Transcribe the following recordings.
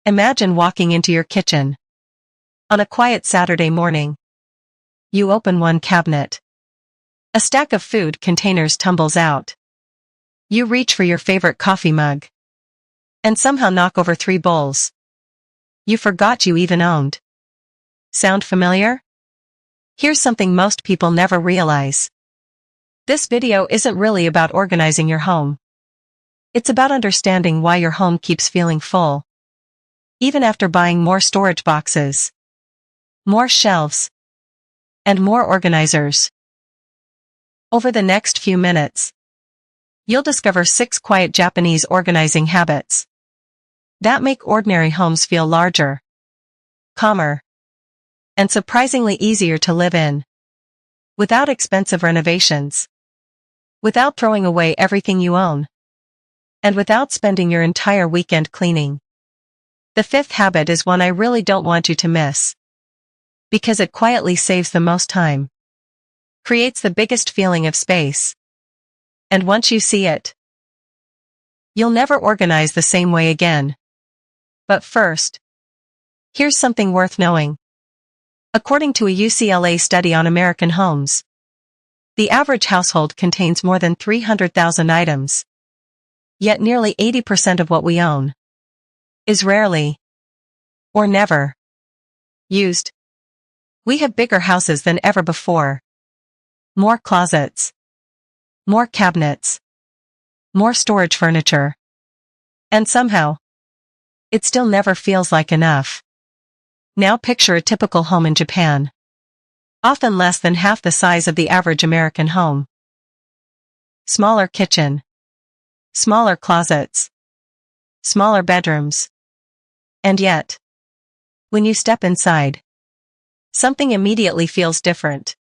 Imagine walking into your kitchen. On a quiet Saturday morning. You open one cabinet. A stack of food containers tumbles out. You reach for your favorite coffee mug. And somehow knock over 3 bowls. You forgot you even owned. Sound familiar? Here's something most people never realize. This video isn't really about organizing your home. It's about understanding why your home keeps feeling full. Even after buying more storage boxes, more shelves, and more organizers. Over the next few minutes, you'll discover 6 quiet Japanese organizing habits that make ordinary homes feel larger, calmer, and surprisingly easier to live in. Without expensive renovations. Without throwing away everything you own. And without spending your entire weekend cleaning. The 5th habit is one I really don't want you to miss. Because it quietly saves the most time. Creates the biggest feeling of space. And once you see it, you'll never organize the same way again. But first, here's something worth knowing. According to a UCLA study on American homes, the average household contains more than 300,000 items. Yet nearly 80% of what we own is rarely or never used. We have bigger houses than ever before. More closets. More cabinets. More storage furniture. And somehow, it still never feels like enough. Now picture a typical home in Japan. Often less than half the size of the average American home. Smaller kitchen. Smaller closets. Smaller bedrooms. And yet, when you step inside, something immediately feels different.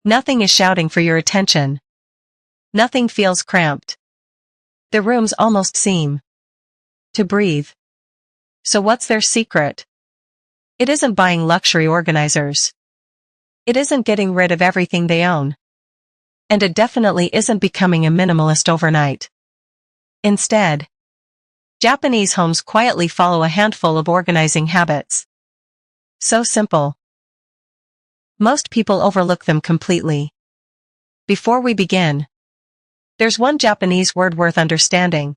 Nothing is shouting for your attention. Nothing feels cramped. The rooms almost seem to breathe. So what's their secret? It isn't buying luxury organizers. It isn't getting rid of everything they own. And it definitely isn't becoming a minimalist overnight. Instead, Japanese homes quietly follow a handful of organizing habits. So simple. Most people overlook them completely. Before we begin, there's one Japanese word worth understanding.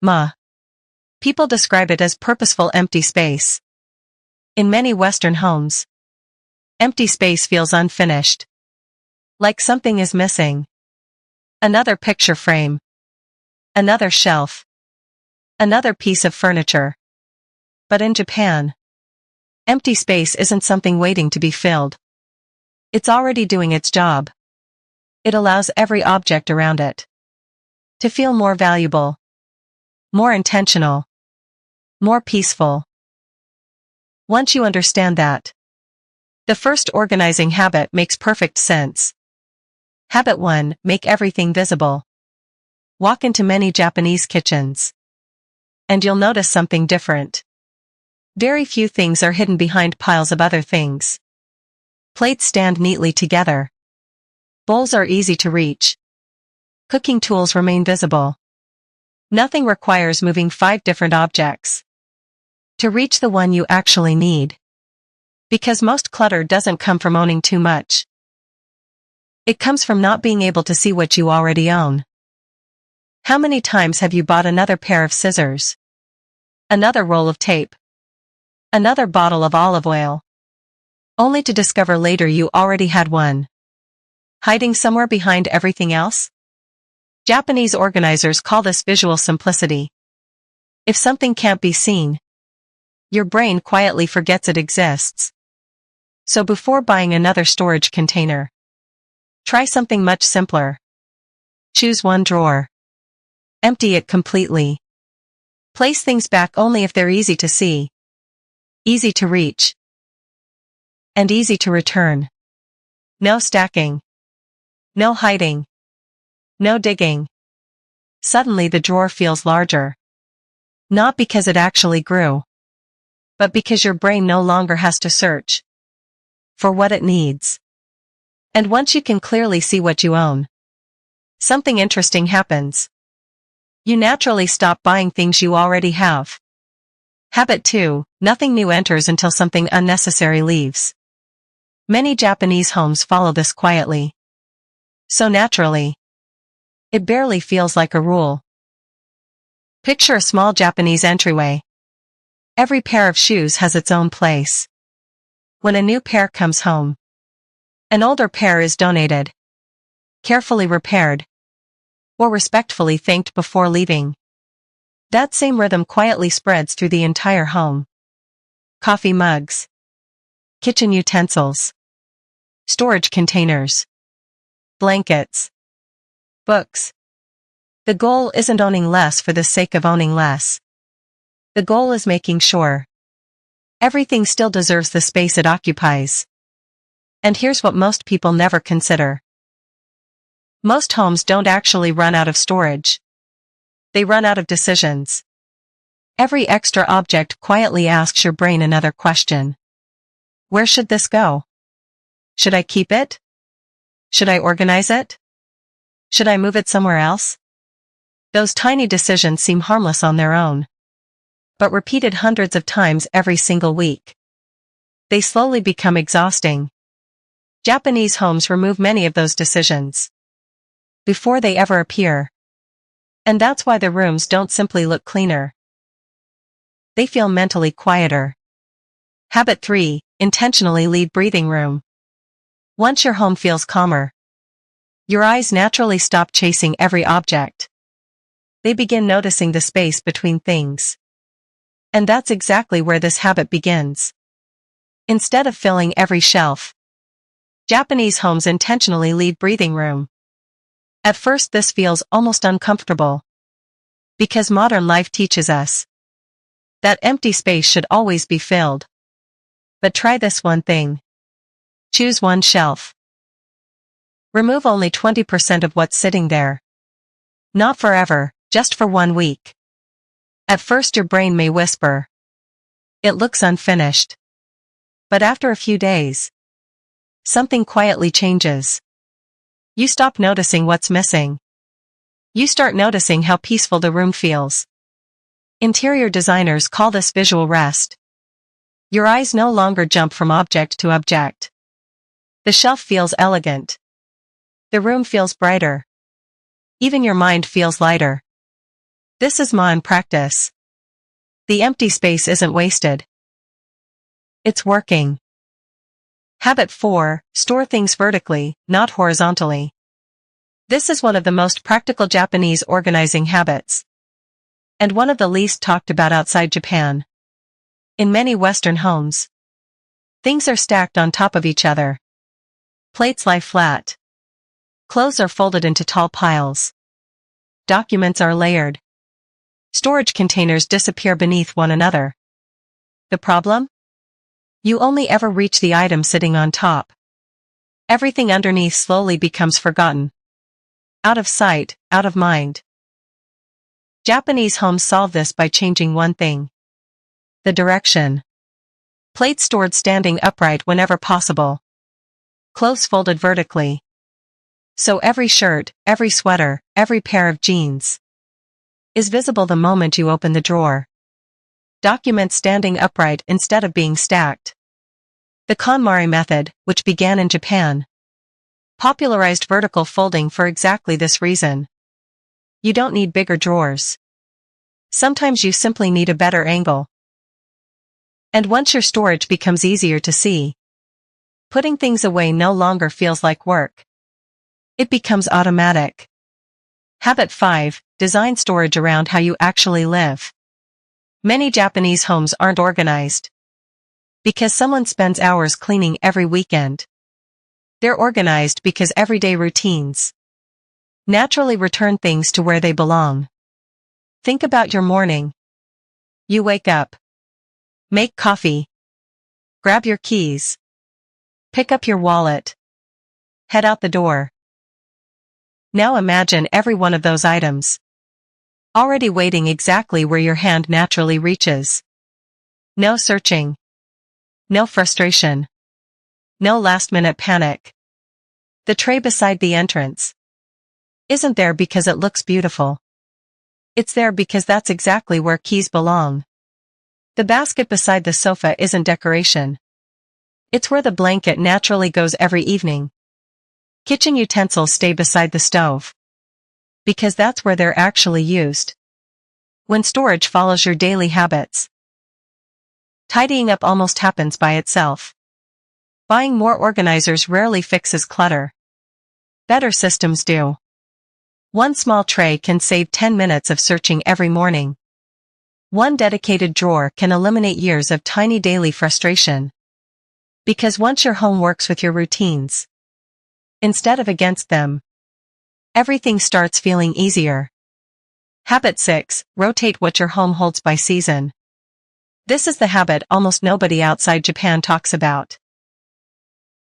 Ma. People describe it as purposeful empty space. In many Western homes, empty space feels unfinished. Like something is missing. Another picture frame. Another shelf. Another piece of furniture. But in Japan, empty space isn't something waiting to be filled. It's already doing its job. It allows every object around it to feel more valuable, more intentional, more peaceful. Once you understand that, the first organizing habit makes perfect sense. Habit 1, make everything visible. Walk into many Japanese kitchens, and you'll notice something different. Very few things are hidden behind piles of other things. Plates stand neatly together. Bowls are easy to reach. Cooking tools remain visible. Nothing requires moving 5 different objects to reach the one you actually need. Because most clutter doesn't come from owning too much. It comes from not being able to see what you already own. How many times have you bought another pair of scissors? Another roll of tape? Another bottle of olive oil? Only to discover later you already had one. Hiding somewhere behind everything else? Japanese organizers call this visual simplicity. If something can't be seen, your brain quietly forgets it exists. So before buying another storage container, try something much simpler. Choose one drawer. Empty it completely. Place things back only if they're easy to see, easy to reach, and easy to return. No stacking. No hiding. No digging. Suddenly the drawer feels larger. Not because it actually grew, but because your brain no longer has to search for what it needs. And once you can clearly see what you own, something interesting happens. You naturally stop buying things you already have. Habit 2. Nothing new enters until something unnecessary leaves. Many Japanese homes follow this quietly. So naturally. It barely feels like a rule. Picture a small Japanese entryway. Every pair of shoes has its own place. When a new pair comes home, an older pair is donated, carefully repaired, or respectfully thanked before leaving. That same rhythm quietly spreads through the entire home. Coffee mugs, kitchen utensils, storage containers, blankets, books. The goal isn't owning less for the sake of owning less. The goal is making sure everything still deserves the space it occupies. And here's what most people never consider. Most homes don't actually run out of storage. They run out of decisions. Every extra object quietly asks your brain another question. Where should this go? Should I keep it? Should I organize it? Should I move it somewhere else? Those tiny decisions seem harmless on their own, but repeated hundreds of times every single week, they slowly become exhausting. Japanese homes remove many of those decisions before they ever appear. And that's why the rooms don't simply look cleaner. They feel mentally quieter. Habit 3. Intentionally leave breathing room. Once your home feels calmer, your eyes naturally stop chasing every object. They begin noticing the space between things. And that's exactly where this habit begins. Instead of filling every shelf, Japanese homes intentionally leave breathing room. At first this feels almost uncomfortable, because modern life teaches us that empty space should always be filled. But try this one thing. Choose one shelf. Remove only 20% of what's sitting there. Not forever, just for 1 week. At first your brain may whisper, it looks unfinished. But after a few days, something quietly changes. You stop noticing what's missing. You start noticing how peaceful the room feels. Interior designers call this visual rest. Your eyes no longer jump from object to object. The shelf feels elegant. The room feels brighter. Even your mind feels lighter. This is Ma in practice. The empty space isn't wasted. It's working. Habit 4. Store things vertically, not horizontally. This is one of the most practical Japanese organizing habits, and one of the least talked about outside Japan. In many Western homes, things are stacked on top of each other. Plates lie flat. Clothes are folded into tall piles. Documents are layered. Storage containers disappear beneath one another. The problem? You only ever reach the item sitting on top. Everything underneath slowly becomes forgotten. Out of sight, out of mind. Japanese homes solve this by changing one thing: the direction. Plates stored standing upright whenever possible. Clothes folded vertically. So every shirt, every sweater, every pair of jeans is visible the moment you open the drawer. Documents standing upright instead of being stacked. The KonMari method, which began in Japan, popularized vertical folding for exactly this reason. You don't need bigger drawers. Sometimes you simply need a better angle. And once your storage becomes easier to see, putting things away no longer feels like work. It becomes automatic. Habit 5. Design storage around how you actually live. Many Japanese homes aren't organized because someone spends hours cleaning every weekend. They're organized because everyday routines naturally return things to where they belong. Think about your morning. You wake up, make coffee, grab your keys, pick up your wallet, head out the door. Now imagine every one of those items already waiting exactly where your hand naturally reaches. No searching. No frustration. No last-minute panic. The tray beside the entrance isn't there because it looks beautiful. It's there because that's exactly where keys belong. The basket beside the sofa isn't decoration. It's where the blanket naturally goes every evening. Kitchen utensils stay beside the stove, because that's where they're actually used. When storage follows your daily habits, tidying up almost happens by itself. Buying more organizers rarely fixes clutter. Better systems do. One small tray can save 10 minutes of searching every morning. One dedicated drawer can eliminate years of tiny daily frustration. Because once your home works with your routines, instead of against them, everything starts feeling easier. Habit 6. Rotate what your home holds by season. This is the habit almost nobody outside Japan talks about.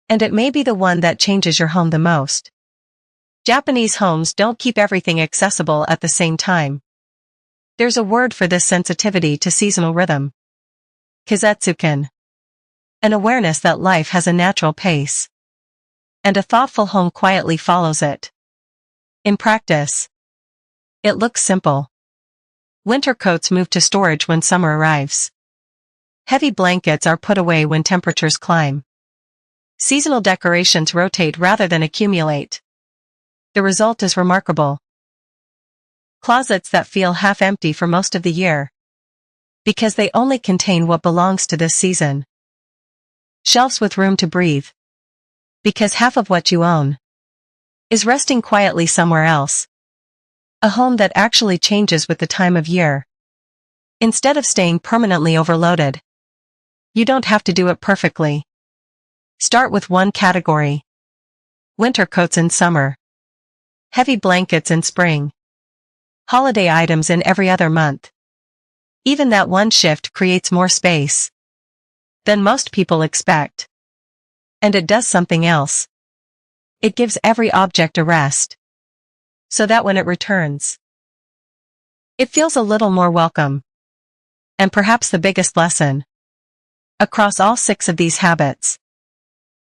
And it may be the one that changes your home the most. Japanese homes don't keep everything accessible at the same time. There's a word for this sensitivity to seasonal rhythm. Kizetsuken. An awareness that life has a natural pace. And a thoughtful home quietly follows it. In practice, it looks simple. Winter coats move to storage when summer arrives. Heavy blankets are put away when temperatures climb. Seasonal decorations rotate rather than accumulate. The result is remarkable. Closets that feel half empty for most of the year, because they only contain what belongs to this season. Shelves with room to breathe, because half of what you own is resting quietly somewhere else. A home that actually changes with the time of year, instead of staying permanently overloaded. You don't have to do it perfectly. Start with one category. Winter coats in summer. Heavy blankets in spring. Holiday items in every other month. Even that one shift creates more space than most people expect. And it does something else. It gives every object a rest, so that when it returns, it feels a little more welcome. And perhaps the biggest lesson across all 6 of these habits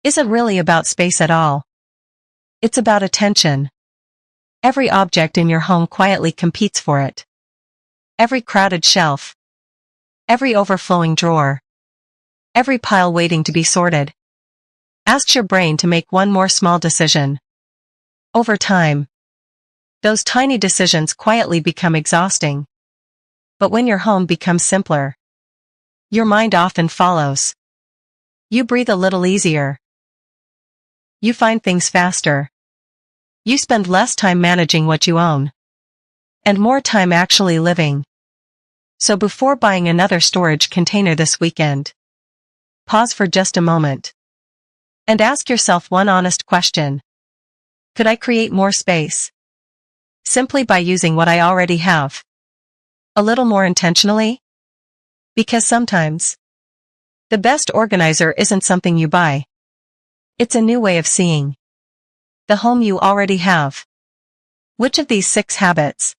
isn't really about space at all. It's about attention. Every object in your home quietly competes for it. Every crowded shelf. Every overflowing drawer. Every pile waiting to be sorted. Ask your brain to make one more small decision. Over time, those tiny decisions quietly become exhausting. But when your home becomes simpler, your mind often follows. You breathe a little easier. You find things faster. You spend less time managing what you own, and more time actually living. So before buying another storage container this weekend, pause for just a moment and ask yourself one honest question. Could I create more space simply by using what I already have a little more intentionally? Because sometimes the best organizer isn't something you buy. It's a new way of seeing the home you already have. Which of these 6 habits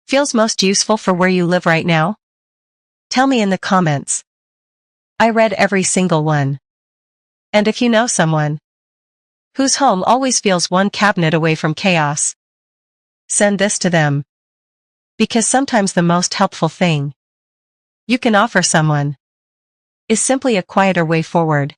feels most useful for where you live right now? Tell me in the comments. I read every single one. And if you know someone whose home always feels one cabinet away from chaos, send this to them. Because sometimes the most helpful thing you can offer someone is simply a quieter way forward.